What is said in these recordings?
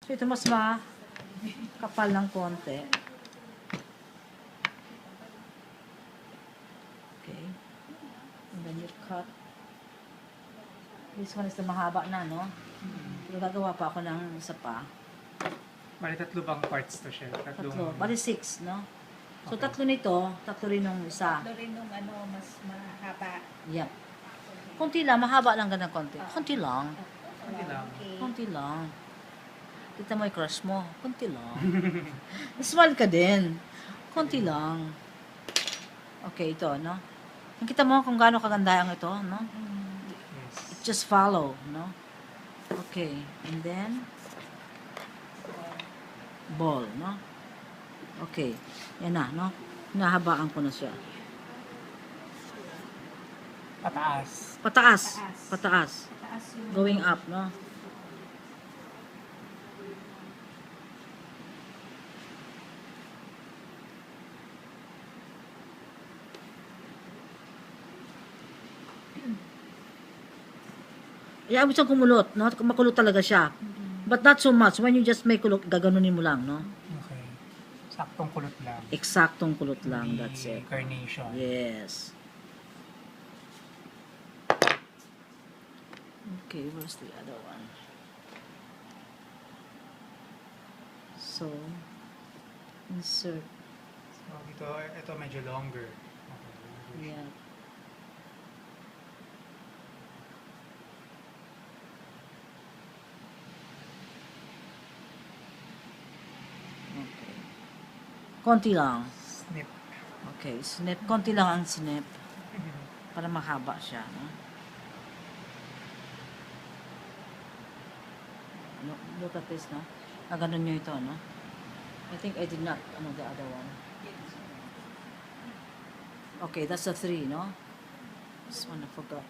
So, ito mas kapal ng konti. Okay. And then you cut. This one is the mahaba na, no? Pero gagawa pa ako ng isa pa. Bali, 3 bang parts to siya? Tatlo. Bali 6, no? So, Okay. 3 nito, 3 rin nung isa. Ito rin nung mas mahaba. Yep. Konti lang, mahaba lang ganang konti. Konti lang. Konti lang. Okay. Konti lang. Kita mo yung crush mo. Konti lang. Smile ka din. Konti lang. Okay, ito, no? Nakita mo kung gaano kaganda ang ito, no? Yes. Just follow, no? Okay. And then, ball, no? Okay. Yan na, no? Nahabaan ko na siya. Pataas. Pataas. Pataas. Pataas. Taas yung... Going up, no? Ayaw mo siyang kumulot, no? Makulot talaga siya. But not so much. When you just make kulot, gaganunin mo lang, no? Okay. Saktong kulot lang. Eksaktong kulot lang. Hindi That's it. carnation. Yes. Okay, where's the other one? So, insert. So, ito medyo longer. Okay. Yeah. Okay. Konti lang. Snip. Okay, snip. Konti lang ang snip. Para mahaba siya. No? Look at this, no? Ganun nyo ito, no? I think I did not, the other one. Okay, that's the 3, no? This one I forgot.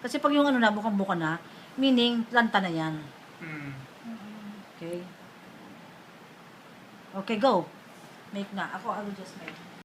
Kasi pag yung bukang-buka na, meaning, planta na yan. Mm. Okay? Okay, go. Make na. Ako, I will just make.